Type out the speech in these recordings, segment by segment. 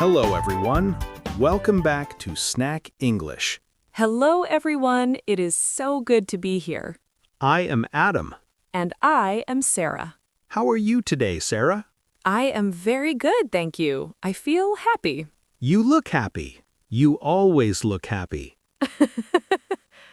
Hello, everyone. Welcome back to Snack English. Hello, everyone. It is so good to be here. I am Adam. And I am Sarah. How are you today, Sarah? I am very good, thank you. I feel happy. You look happy. You always look happy.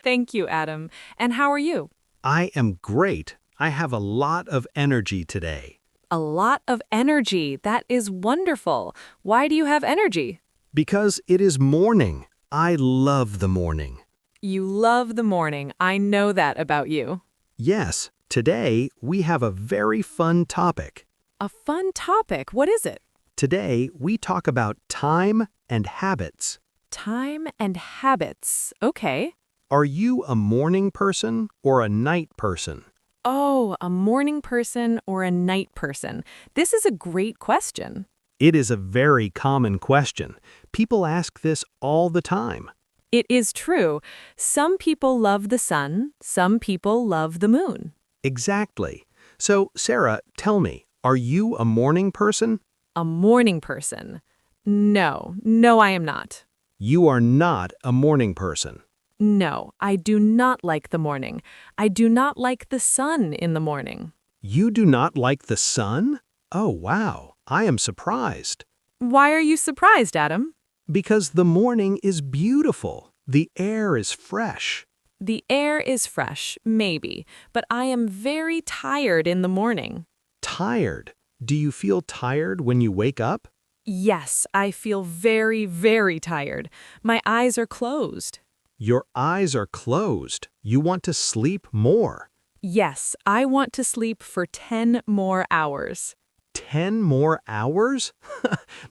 Thank you, Adam. And how are you? I am great. I have a lot of energy today. A lot of energy. That is wonderful. Why do you have energy? Because it is morning. I love the morning. You love the morning. I know that about you. Yes, today we have a very fun topic. A fun topic. What is it? Today we talk about time and habits. Time and habits. Okay. Are you a morning person or a night person? Oh, a morning person or a night person? This is a great question. It is a very common question. People ask this all the time. It is true. Some people love the sun, some people love the moon. Exactly. So, Sarah, tell me, are you a morning person? A morning person? No, I am not. You are not a morning person. No, I do not like the morning. I do not like the sun in the morning. You do not like the sun? Oh, wow. I am surprised. Why are you surprised, Adam? Because the morning is beautiful. The air is fresh. The air is fresh, maybe, but I am very tired in the morning. Tired? Do you feel tired when you wake up? Yes, I feel very, very tired. My eyes are closed. Your eyes are closed. You want to sleep more. Yes, I want to sleep for 10 more hours. 10 more hours?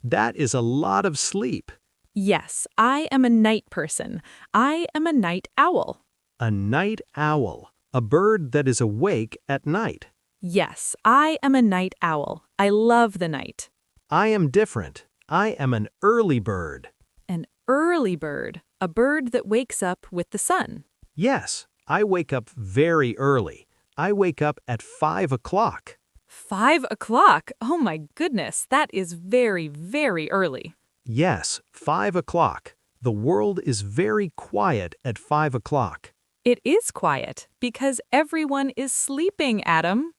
That is a lot of sleep. Yes, I am a night person. I am a night owl. A night owl, a bird that is awake at night. Yes, I am a night owl. I love the night. I am different. I am an early bird. An early bird, a bird that wakes up with the sun. Yes, I wake up very early. I wake up at 5 o'clock. 5 o'clock? Oh my goodness, that is very, very early. Yes, 5 o'clock. The world is very quiet at 5 o'clock. It is quiet because everyone is sleeping, Adam.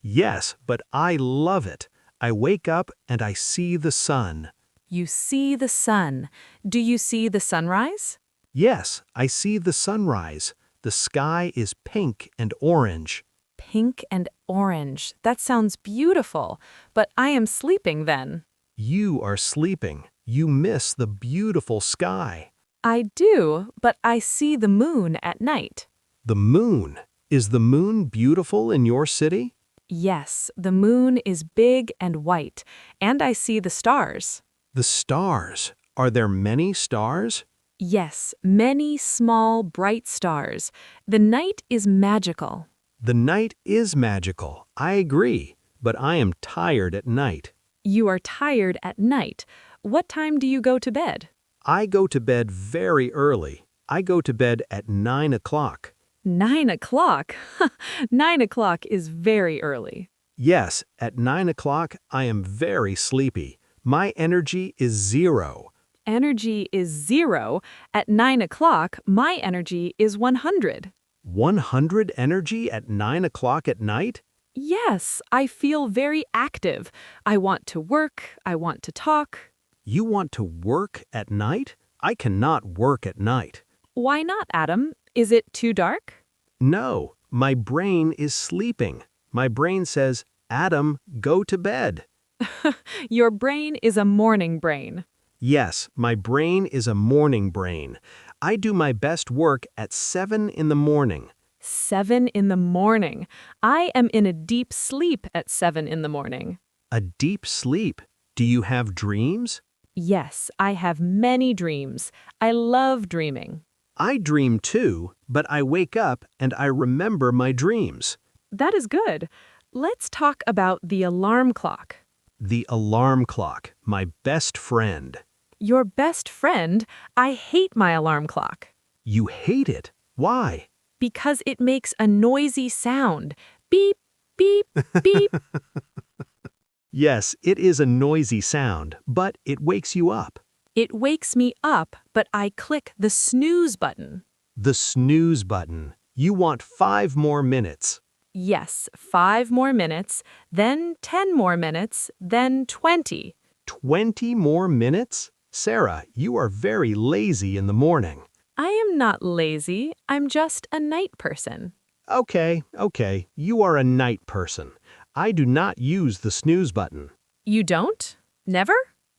Yes, but I love it. I wake up and I see the sun. You see the sun. Do you see the sunrise? Yes, I see the sunrise. The sky is pink and orange. Pink and orange. That sounds beautiful, but I am sleeping then. You are sleeping. You miss the beautiful sky. I do, but I see the moon at night. The moon. Is the moon beautiful in your city? Yes, the moon is big and white, and I see the stars. The stars. Are there many stars? Yes, many small, bright stars. The night is magical. The night is magical. I agree, but I am tired at night. You are tired at night. What time do you go to bed? I go to bed very early. I go to bed at 9 o'clock. 9 o'clock? 9 o'clock is very early. Yes, at 9 o'clock I am very sleepy. My energy is 0. Energy is 0. At 9 o'clock, my energy is 100. 100 energy at 9 o'clock at night? Yes, I feel very active. I want to work. I want to talk. You want to work at night? I cannot work at night. Why not, Adam? Is it too dark? No, my brain is sleeping. My brain says, Adam, go to bed. Your brain is a morning brain. Yes, my brain is a morning brain. I do my best work at 7 in the morning. 7 in the morning. I am in a deep sleep at 7 in the morning. A deep sleep? Do you have dreams? Yes, I have many dreams. I love dreaming. I dream too, but I wake up and I remember my dreams. That is good. Let's talk about the alarm clock. The alarm clock, my best friend. Your best friend? I hate my alarm clock. You hate it? Why? Because it makes a noisy sound. Beep, beep, beep. Yes, it is a noisy sound, but it wakes you up. It wakes me up, but I click the snooze button. The snooze button. You want 5 more minutes. Yes, 5 more minutes, then 10 more minutes, then 20. 20 more minutes? Sarah, you are very lazy in the morning. I am not lazy, I'm just a night person. Okay, you are a night person. I do not use the snooze button. You don't? Never?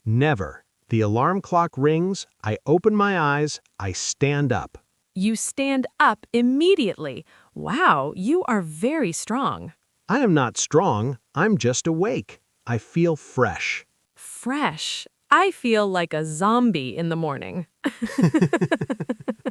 Never. The alarm clock rings, I open my eyes, I stand up. You stand up immediately. Wow, you are very strong. I am not strong, I'm just awake. I feel fresh. Fresh. I feel like a zombie in the morning.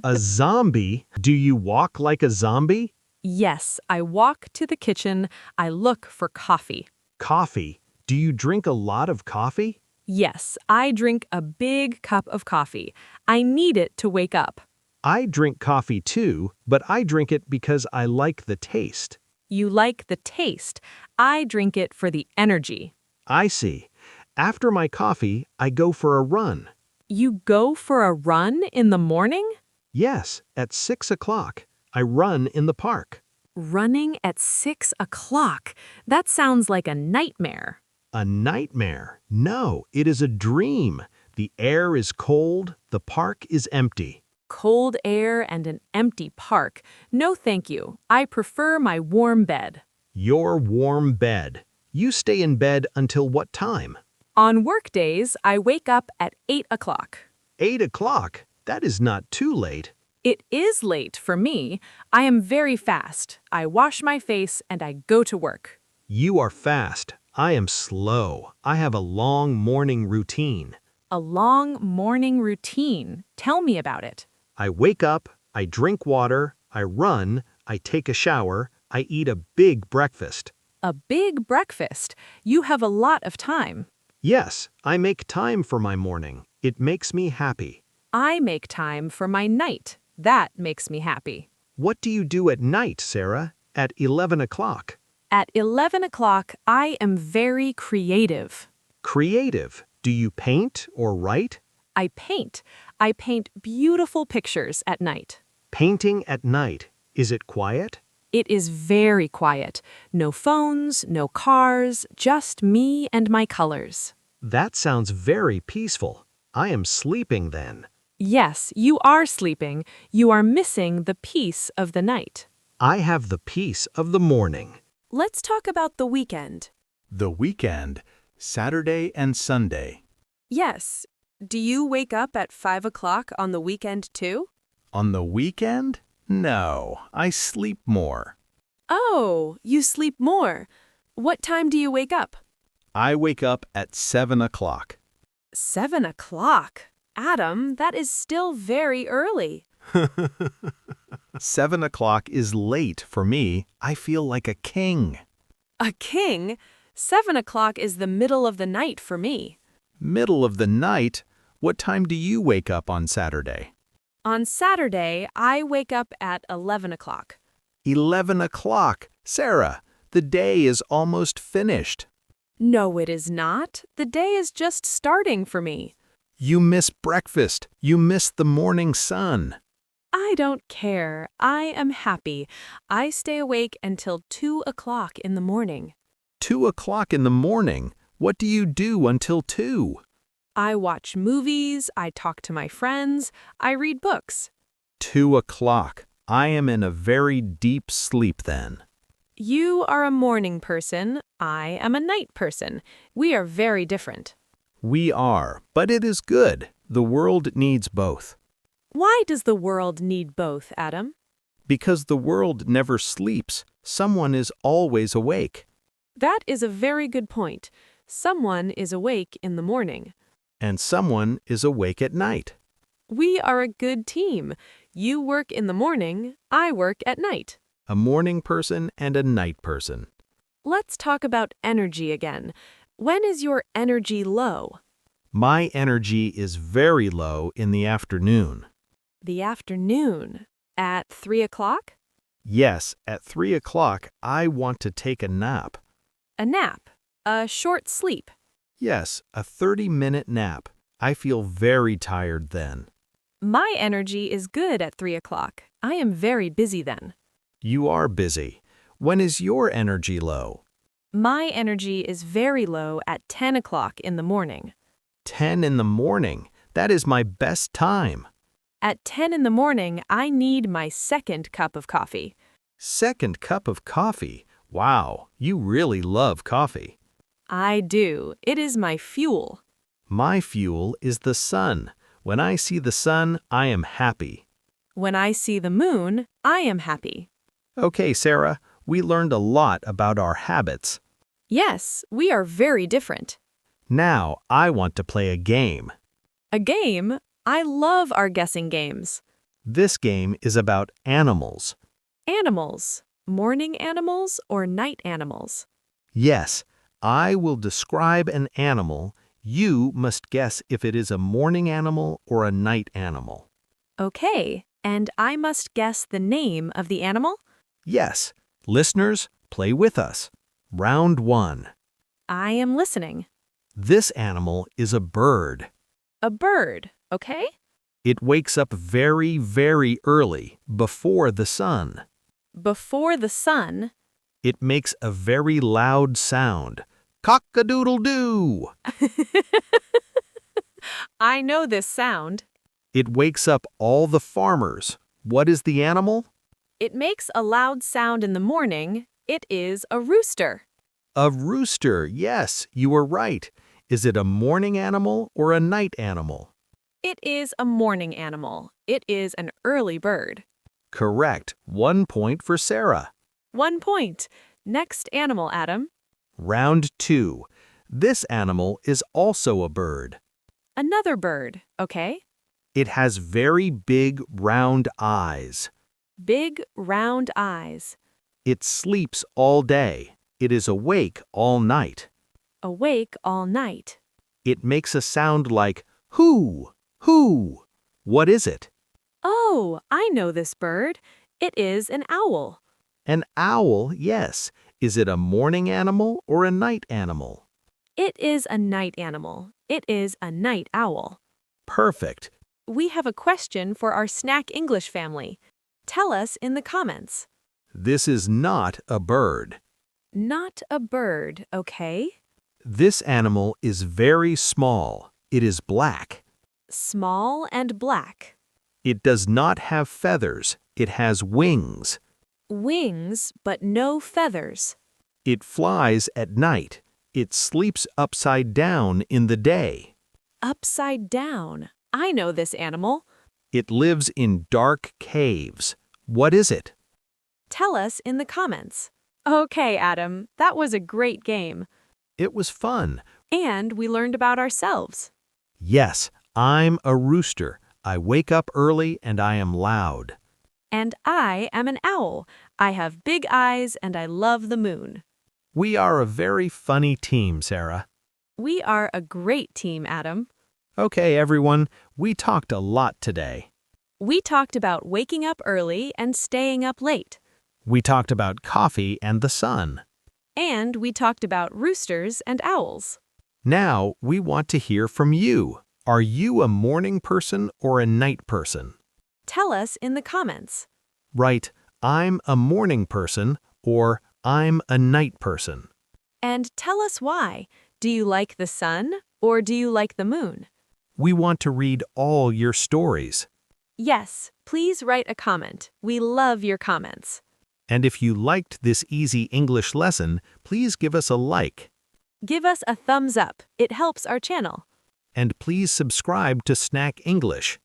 A zombie? Do you walk like a zombie? Yes, I walk to the kitchen. I look for coffee. Coffee? Do you drink a lot of coffee? Yes, I drink a big cup of coffee. I need it to wake up. I drink coffee too, but I drink it because I like the taste. You like the taste. I drink it for the energy. I see. After my coffee, I go for a run. You go for a run in the morning? Yes, at 6 o'clock. I run in the park. Running at 6 o'clock. That sounds like a nightmare. A nightmare? No, it is a dream. The air is cold, the park is empty. Cold air and an empty park. No thank you. I prefer my warm bed. Your warm bed. You stay in bed until what time? On work days, I wake up at 8 o'clock. 8 o'clock? That is not too late. It is late for me. I am very fast. I wash my face and I go to work. You are fast. I am slow. I have a long morning routine. A long morning routine. Tell me about it. I wake up, I drink water, I run, I take a shower, I eat a big breakfast. A big breakfast. You have a lot of time. Yes, I make time for my morning. It makes me happy. I make time for my night. That makes me happy. What do you do at night, Sarah? At 11 o'clock? At 11 o'clock, I am very creative. Creative? Do you paint or write? I paint. I paint beautiful pictures at night. Painting at night. Is it quiet? It is very quiet. No phones, no cars, just me and my colors. That sounds very peaceful. I am sleeping then. Yes, you are sleeping. You are missing the peace of the night. I have the peace of the morning. Let's talk about the weekend. The weekend, Saturday and Sunday. Yes. Do you wake up at 5 o'clock on the weekend too? On the weekend? No, I sleep more. Oh, you sleep more. What time do you wake up? I wake up at 7 o'clock. 7 o'clock. Adam, that is still very early. 7 o'clock is late for me. I feel like a king. A king? 7 o'clock is the middle of the night for me. Middle of the night? What time do you wake up on Saturday? On Saturday, I wake up at 11 o'clock. 11 o'clock. Sarah, the day is almost finished. No, it is not. The day is just starting for me. You miss breakfast. You miss the morning sun. I don't care. I am happy. I stay awake until 2 o'clock in the morning. 2 o'clock in the morning? What do you do until 2? I watch movies, I talk to my friends, I read books. 2 o'clock. I am in a very deep sleep then. You are a morning person, I am a night person. We are very different. We are, but it is good. The world needs both. Why does the world need both, Adam? Because the world never sleeps. Someone is always awake. That is a very good point. Someone is awake in the morning. And someone is awake at night. We are a good team. You work in the morning, I work at night. A morning person and a night person. Let's talk about energy again. When is your energy low? My energy is very low in the afternoon. The afternoon. At 3 o'clock? Yes, at 3 o'clock I want to take a nap. A nap. A short sleep. Yes, a 30-minute nap. I feel very tired then. My energy is good at 3 o'clock. I am very busy then. You are busy. When is your energy low? My energy is very low at 10 o'clock in the morning. 10 in the morning. That is my best time. At 10 in the morning, I need my second cup of coffee. Second cup of coffee. Wow, you really love coffee. I do. It is my fuel. My fuel is the sun. When I see the sun, I am happy. When I see the moon, I am happy. Okay, Sarah, we learned a lot about our habits. Yes, we are very different. Now, I want to play a game. A game? I love our guessing games. This game is about animals. Animals. Morning animals or night animals? Yes, I will describe an animal. You must guess if it is a morning animal or a night animal. Okay, and I must guess the name of the animal? Yes, listeners, play with us. Round 1. I am listening. This animal is a bird. A bird, okay? It wakes up very, very early, before the sun. Before the sun. It makes a very loud sound. Cock-a-doodle-doo! I know this sound. It wakes up all the farmers. What is the animal? It makes a loud sound in the morning. It is a rooster. A rooster, yes, you are right. Is it a morning animal or a night animal? It is a morning animal. It is an early bird. Correct. 1 point for Sarah. 1 point. Next animal, Adam. Round 2. This animal is also a bird. Another bird, okay? It has very big, round eyes. Big, round eyes. It sleeps all day. It is awake all night. Awake all night. It makes a sound like hoo, hoo. What is it? Oh, I know this bird. It is an owl. An owl, yes. Is it a morning animal or a night animal? It is a night animal. It is a night owl. Perfect. We have a question for our Snack English family. Tell us in the comments. This is not a bird. Not a bird, okay? This animal is very small. It is black. Small and black. It does not have feathers. It has wings. Wings, but no feathers. It flies at night. It sleeps upside down in the day. Upside down. I know this animal. It lives in dark caves. What is it? Tell us in the comments. Okay, Adam, that was a great game. It was fun. And we learned about ourselves. Yes, I'm a rooster. I wake up early and I am loud. And I am an owl. I have big eyes and I love the moon. We are a very funny team, Sarah. We are a great team, Adam. Okay, everyone, we talked a lot today. We talked about waking up early and staying up late. We talked about coffee and the sun. And we talked about roosters and owls. Now, we want to hear from you. Are you a morning person or a night person? Tell us in the comments. Write, I'm a morning person or I'm a night person. And tell us why. Do you like the sun or do you like the moon? We want to read all your stories. Yes, please write a comment. We love your comments. And if you liked this easy English lesson, please give us a like. Give us a thumbs up. It helps our channel. And please subscribe to Snack English.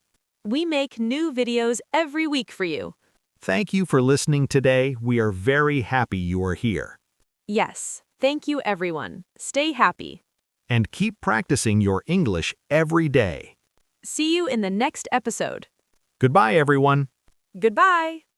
We make new videos every week for you. Thank you for listening today. We are very happy you are here. Yes, thank you everyone. Stay happy. And keep practicing your English every day. See you in the next episode. Goodbye, everyone. Goodbye.